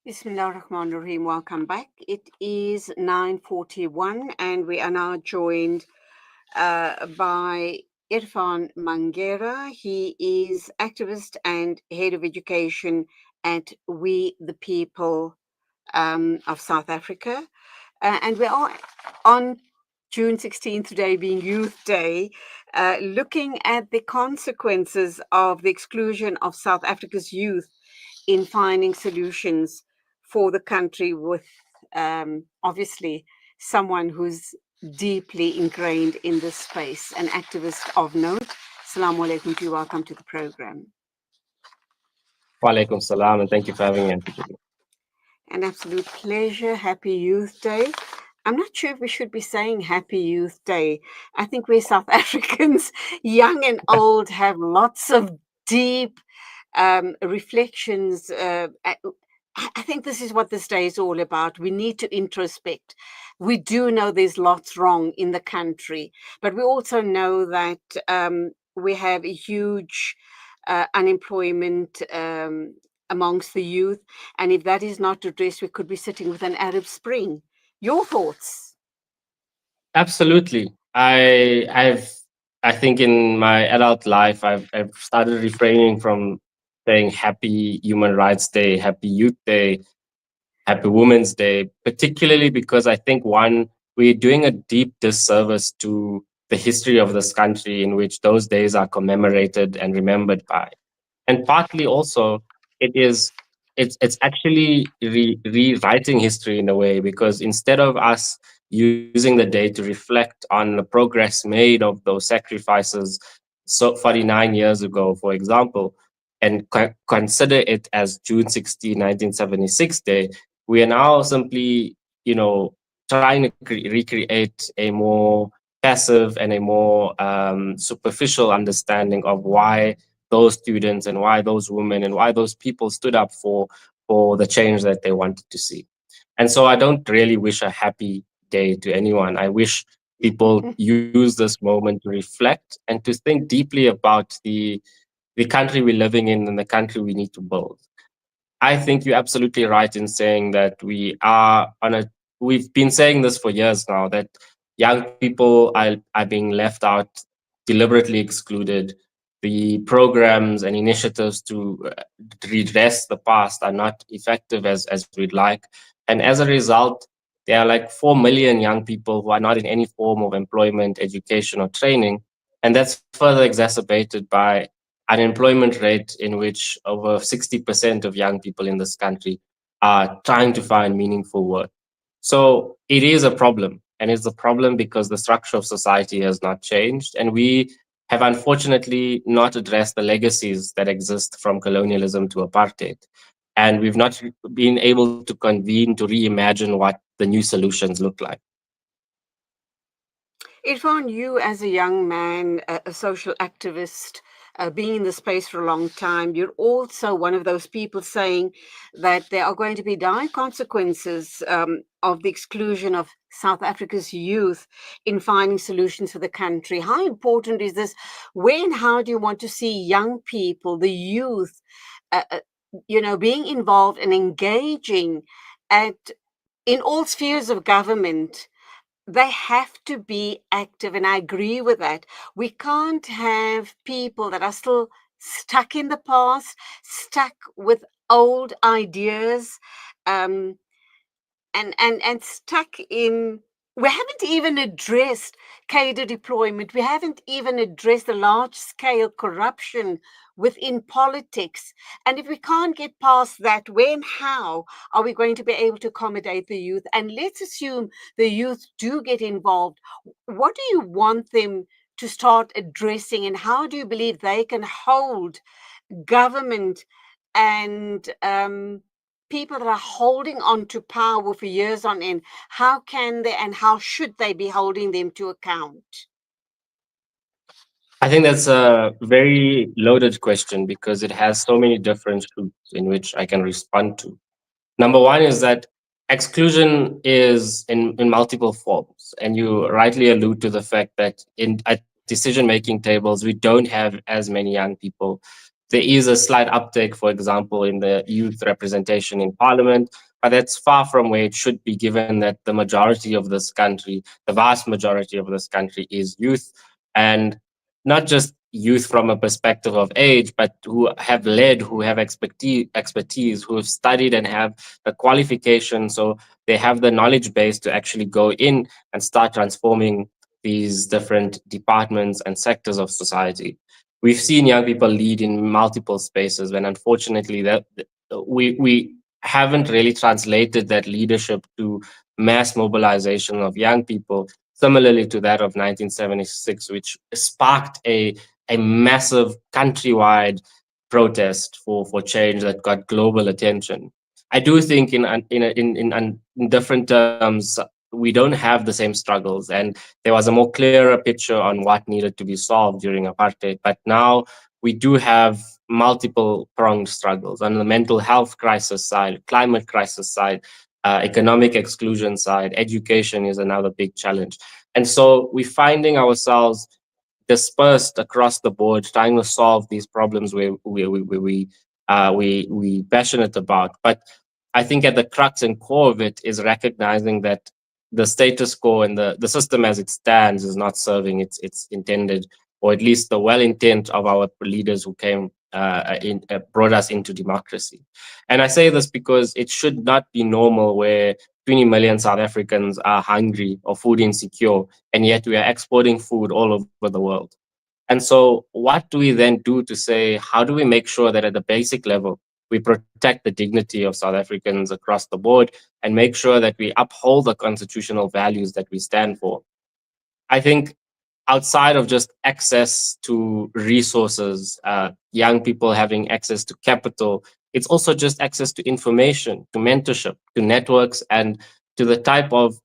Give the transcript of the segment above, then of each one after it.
Bismillahirrahmanirrahim. Welcome back. It is 9:41 and we are now joined by Irfaan Mangera. He is activist and head of education at We the People of South Africa. And we are on June 16th today being Youth Day, looking at the consequences of the exclusion of South Africa's youth in finding solutions for the country with obviously someone who's deeply ingrained in this space, an activist of note. Assalamu alaikum to you. Welcome to the program. Wa alaikum salam, and thank you for having me. An absolute pleasure. Happy Youth Day. I'm not sure if we should be saying Happy Youth Day. I think we South Africans, young and old, have lots of deep reflections. I think this is what this day is all about. We need to introspect. We do know there's lots wrong in the country, but we also know that we have a huge unemployment amongst the youth. And if that is not addressed, we could be sitting with an Arab Spring. Your thoughts? Absolutely. I think in my adult life, I've started refraining from saying Happy Human Rights Day, Happy Youth Day, Happy Women's Day, particularly because I think one, we're doing a deep disservice to the history of this country in which those days are commemorated and remembered by. And partly also, it is it's actually rewriting history in a way, because instead of us using the day to reflect on the progress made of those sacrifices 49 years ago, for example, and consider it as June 16, 1976 day, we are now simply, trying to recreate a more passive and a more superficial understanding of why those students and why those women and why those people stood up for the change that they wanted to see. And so I don't really wish a happy day to anyone. I wish people use this moment to reflect and to think deeply about the country we're living in and the country we need to build. I think you're absolutely right in saying that we've been saying this for years now, that young people are being left out, deliberately excluded. The programs and initiatives to redress the past are not effective as we'd like. And as a result, there are like 4 million young people who are not in any form of employment, education, or training. And that's further exacerbated by unemployment rate in which over 60% of young people in this country are trying to find meaningful work. So it is a problem. And it's a problem because the structure of society has not changed. And we have unfortunately not addressed the legacies that exist from colonialism to apartheid. And we've not been able to convene to reimagine what the new solutions look like. Irfan, you as a young man, a social activist, being in the space for a long time, you're also one of those people saying that there are going to be dire consequences of the exclusion of South Africa's youth in finding solutions for the country. How important is this? Where and how do you want to see young people, the youth, being involved and engaging at in all spheres of government? They have to be active, and I agree with that. We can't have people that are still stuck in the past, stuck with old ideas, um, and stuck in. We haven't even addressed cadre deployment. We haven't even addressed the large scale corruption within politics. And if we can't get past that, when, how are we going to be able to accommodate the youth? And let's assume the youth do get involved. What do you want them to start addressing? And how do you believe they can hold government and people that are holding on to power for years on end? How can they and how should they be holding them to account? I think that's a very loaded question because it has so many different shoots in which I can respond to. Number one is that exclusion is in multiple forms. And you rightly allude to the fact that at decision making tables, we don't have as many young people There is a slight uptake, for example, in the youth representation in parliament, but that's far from where it should be, given that the majority of this country, the vast majority of this country, is youth. And not just youth from a perspective of age, but who have led, who have expertise, who have studied and have the qualification. So they have the knowledge base to actually go in and start transforming these different departments and sectors of society. We've seen young people lead in multiple spaces, when unfortunately that we haven't really translated that leadership to mass mobilization of young people, similarly to that of 1976, which sparked a massive countrywide protest for change that got global attention. I do think in different terms we don't have the same struggles, and there was a more clearer picture on what needed to be solved during apartheid. But now we do have multiple pronged struggles on the mental health crisis side, climate crisis side, economic exclusion side. Education is another big challenge. And so we're finding ourselves dispersed across the board, trying to solve these problems we passionate about. But I think at the crux and core of it is recognizing that the status quo and the system as it stands is not serving its intended, or at least the well intent of our leaders who came brought us into democracy. And I say this because it should not be normal where 20 million South Africans are hungry or food insecure, and yet we are exporting food all over the world. And so, what do we then do to say, how do we make sure that at the basic level, we protect the dignity of South Africans across the board and make sure that we uphold the constitutional values that we stand for? I think outside of just access to resources, young people having access to capital, it's also just access to information, to mentorship, to networks, and to the type of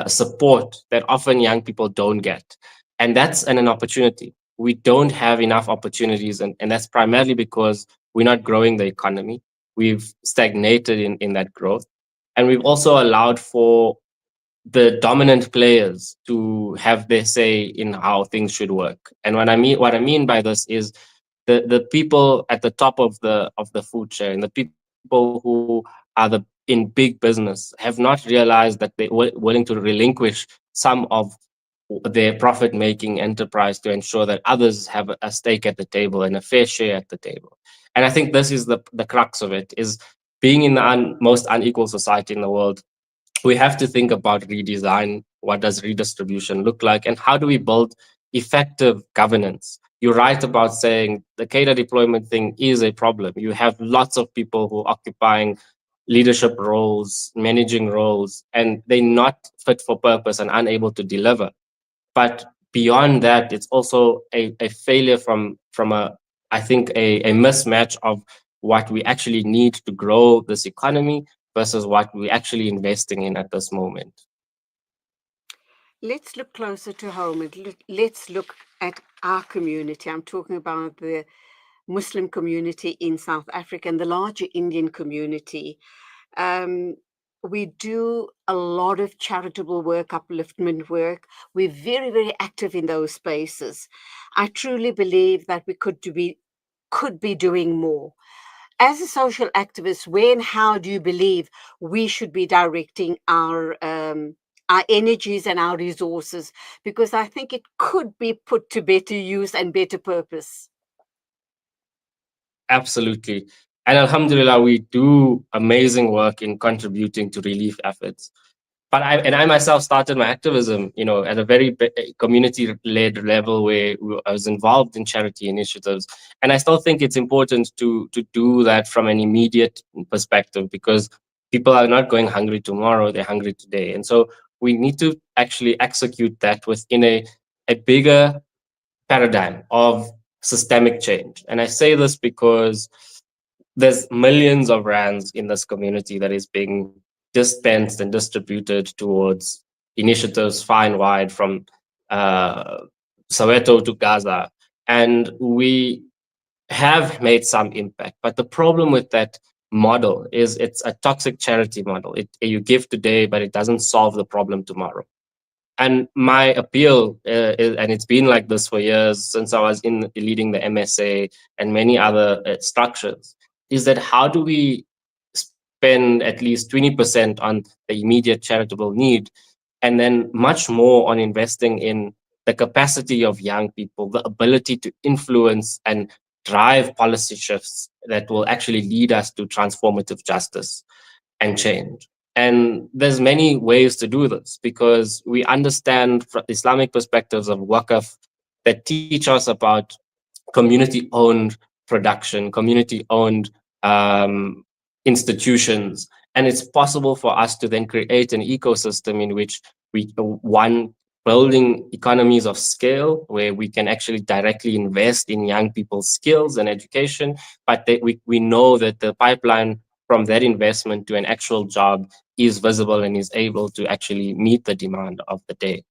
support that often young people don't get. And that's an opportunity. We don't have enough opportunities, and that's primarily because we're not growing the economy. We've stagnated in that growth. And we've also allowed for the dominant players to have their say in how things should work. And what I mean by this is the people at the top of the food chain, the people who are in big business, have not realized that they're willing to relinquish some of their profit making enterprise to ensure that others have a stake at the table and a fair share at the table. And I think this is the crux of it, is being in the most unequal society in the world. We have to think about redesign. What does redistribution look like, and how do we build effective governance? You're right about saying the cadre deployment thing is a problem. You have lots of people who are occupying leadership roles, managing roles, and they're not fit for purpose and unable to deliver. But beyond that, it's also a failure from a, I think, a mismatch of what we actually need to grow this economy versus what we're actually investing in at this moment. Let's look closer to home and let's look at our community. I'm talking about the Muslim community in South Africa and the larger Indian community. Um, we do a lot of charitable work, upliftment work. We're very, very active in those spaces. I truly believe that we could be doing more. As a social activist, where and how do you believe we should be directing our energies and our resources? Because I think it could be put to better use and better purpose. Absolutely. And Alhamdulillah, we do amazing work in contributing to relief efforts. But I myself started my activism, at a very community-led level where I was involved in charity initiatives. And I still think it's important to do that from an immediate perspective, because people are not going hungry tomorrow, they're hungry today. And so we need to actually execute that within a bigger paradigm of systemic change. And I say this because there's millions of rands in this community that is being dispensed and distributed towards initiatives far and wide, from uh, Soweto to Gaza. And we have made some impact. But the problem with that model is it's a toxic charity model. You give today, but it doesn't solve the problem tomorrow. And my appeal, and it's been like this for years since I was in leading the MSA and many other structures, is that how do we spend at least 20% on the immediate charitable need, and then much more on investing in the capacity of young people, the ability to influence and drive policy shifts that will actually lead us to transformative justice and change. And there's many ways to do this because we understand Islamic perspectives of Waqf that teach us about community owned production, community owned um, institutions. And it's possible for us to then create an ecosystem in which we, one, building economies of scale where we can actually directly invest in young people's skills and education. But we know that the pipeline from that investment to an actual job is visible and is able to actually meet the demand of the day.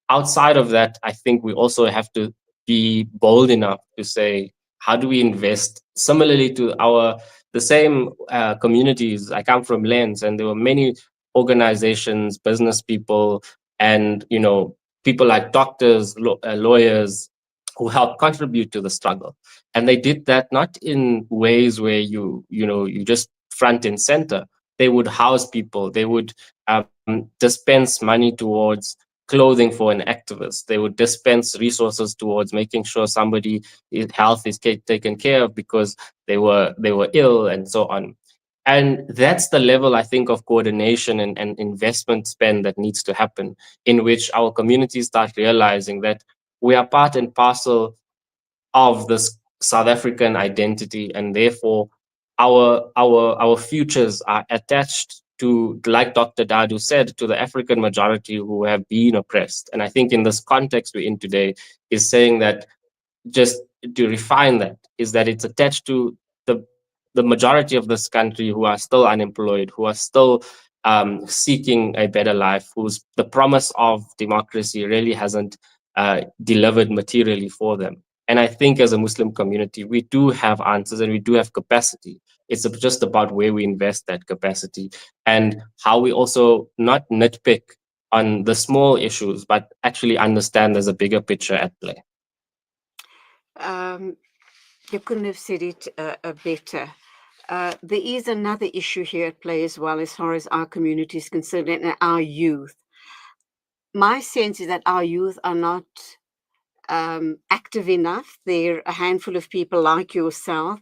Outside of that, I think we also have to be bold enough to say, how do we invest similarly to the same communities? I come from Lens, and there were many organizations, business people, and people like doctors, lawyers, who helped contribute to the struggle. And they did that not in ways where you just front and center. They would house people. They would dispense money towards clothing for an activist. They would dispense resources towards making sure somebody health is taken care of because they were ill and so on. And that's the level, I think, of coordination and investment spend that needs to happen, in which our communities start realizing that we are part and parcel of this South African identity, and therefore our futures are attached to, like Dr. Dadu said, to the African majority who have been oppressed. And I think in this context we're in today is saying that, just to refine that, is that it's attached to the the majority of this country who are still unemployed, who are still seeking a better life, whose the promise of democracy really hasn't delivered materially for them. And I think as a Muslim community, we do have answers and we do have capacity. It's just about where we invest that capacity and how we also not nitpick on the small issues, but actually understand there's a bigger picture at play. Um, you couldn't have said it better. There is another issue here at play as well, as far as our community is concerned and our youth. My sense is that our youth are not active enough. They're a handful of people like yourself,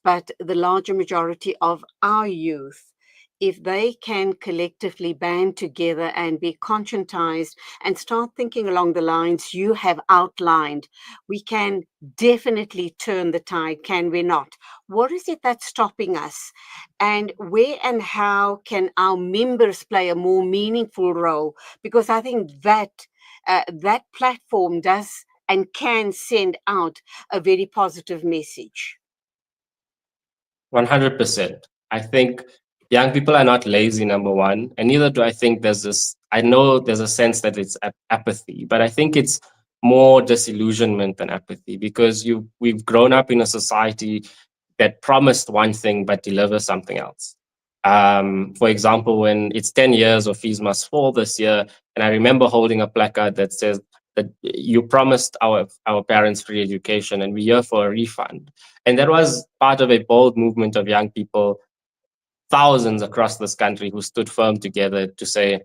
but the larger majority of our youth, if they can collectively band together and be conscientized and start thinking along the lines you have outlined, we can definitely turn the tide, can we not? What is it that's stopping us? And where and how can our members play a more meaningful role? Because I think that that platform does and can send out a very positive message. 100%. I think young people are not lazy, number one, and neither do I think there's this. I know there's a sense that it's apathy, but I think it's more disillusionment than apathy because we've grown up in a society that promised one thing but delivers something else. For example, when it's 10 years of fees must fall this year, and I remember holding a placard that says that you promised our parents free education and we're here for a refund. And that was part of a bold movement of young people, thousands across this country, who stood firm together to say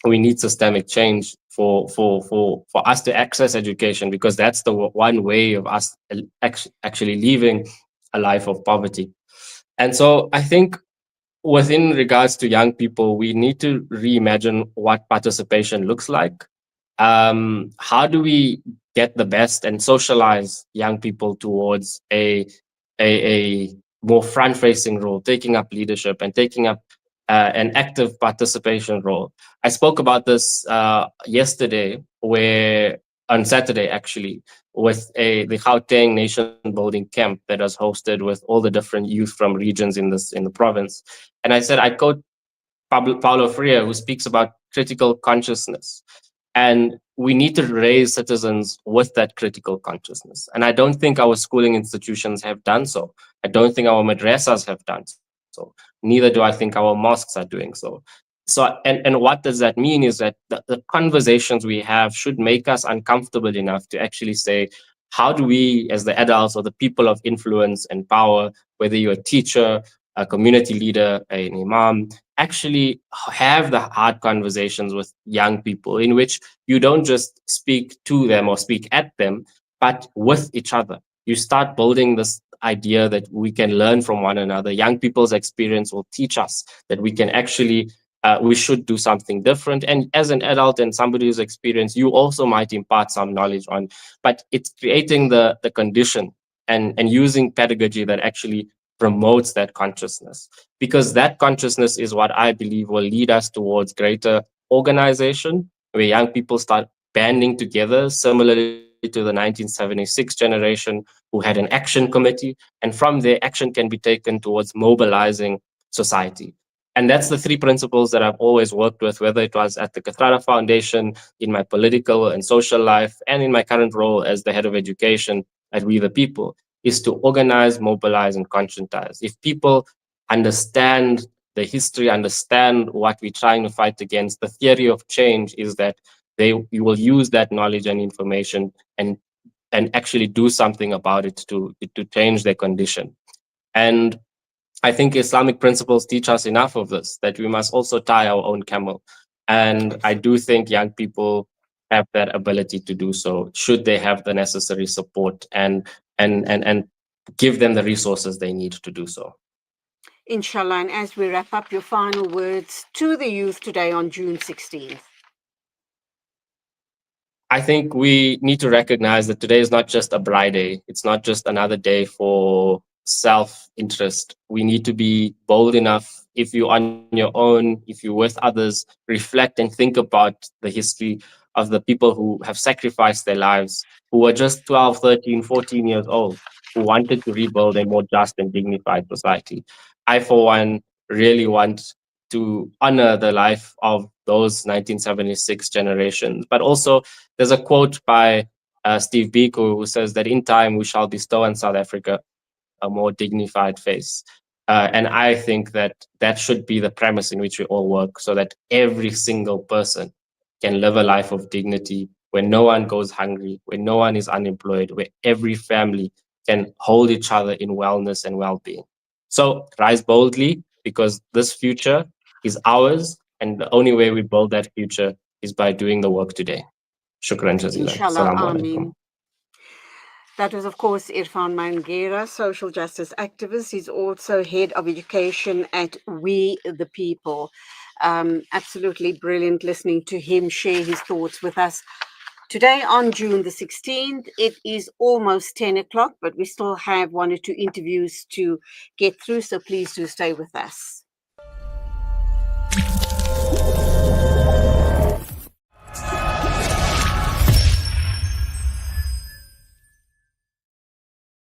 we need systemic change for us to access education, because that's the one way of us actually leaving a life of poverty. And so I think within regards to young people, we need to reimagine what participation looks like. How do we get the best and socialize young people towards a more front-facing role, taking up leadership and taking up an active participation role? I spoke about this yesterday, where on Saturday actually, with the Gauteng nation building camp that was hosted with all the different youth from regions in the province. And I said, I quote Paulo Freire, who speaks about critical consciousness. And we need to raise citizens with that critical consciousness. And I don't think our schooling institutions have done so. I don't think our madrasas have done so. Neither do I think our mosques are doing so. So, and what does that mean is that the conversations we have should make us uncomfortable enough to actually say, how do we, as the adults or the people of influence and power, whether you're a teacher, a community leader, an imam, actually have the hard conversations with young people in which you don't just speak to them or speak at them, but with each other. You start building this idea that we can learn from one another. Young people's experience will teach us that we can actually we should do something different. And as an adult and somebody who's experienced, you also might impart some knowledge on, but it's creating the condition and using pedagogy that actually promotes that consciousness. Because that consciousness is what I believe will lead us towards greater organization, where young people start banding together, similarly to the 1976 generation who had an action committee. And from there, action can be taken towards mobilizing society. And that's the three principles that I've always worked with, whether it was at the Kathrada Foundation, in my political and social life, and in my current role as the head of education at We the People, is to organize, mobilize, and conscientize. If people understand the history, understand what we're trying to fight against, the theory of change is that you will use that knowledge and information and actually do something about it to change their condition. And I think Islamic principles teach us enough of this, that we must also tie our own camel. And I do think young people have that ability to do so, should they have the necessary support and give them the resources they need to do so. Inshallah. And as we wrap up, your final words to the youth today on June 16th. I think we need to recognize that today is not just a bright day. It's not just another day for self-interest. We need to be bold enough, if you're on your own, if you're with others, reflect and think about the history of the people who have sacrificed their lives, who were just 12, 13, 14 years old, who wanted to rebuild a more just and dignified society. I, for one, really want to honor the life of those 1976 generations. But also, there's a quote by Steve Biko who says that in time we shall bestow on South Africa a more dignified face. And I think that that should be the premise in which we all work, so that every single person can live a life of dignity, where no one goes hungry, where no one is unemployed, where every family can hold each other in wellness and well-being. So rise boldly, because this future is ours, and the only way we build that future is by doing the work today. Shukran jazilan. Inshallah. Assalamu alaikum. Ameen. That was, of course, Irfaan Mangera, social justice activist. He's also head of education at We the People. Absolutely brilliant listening to him share his thoughts with us. Today, on June the 16th, it is almost 10 o'clock, but we still have one or two interviews to get through, so please do stay with us.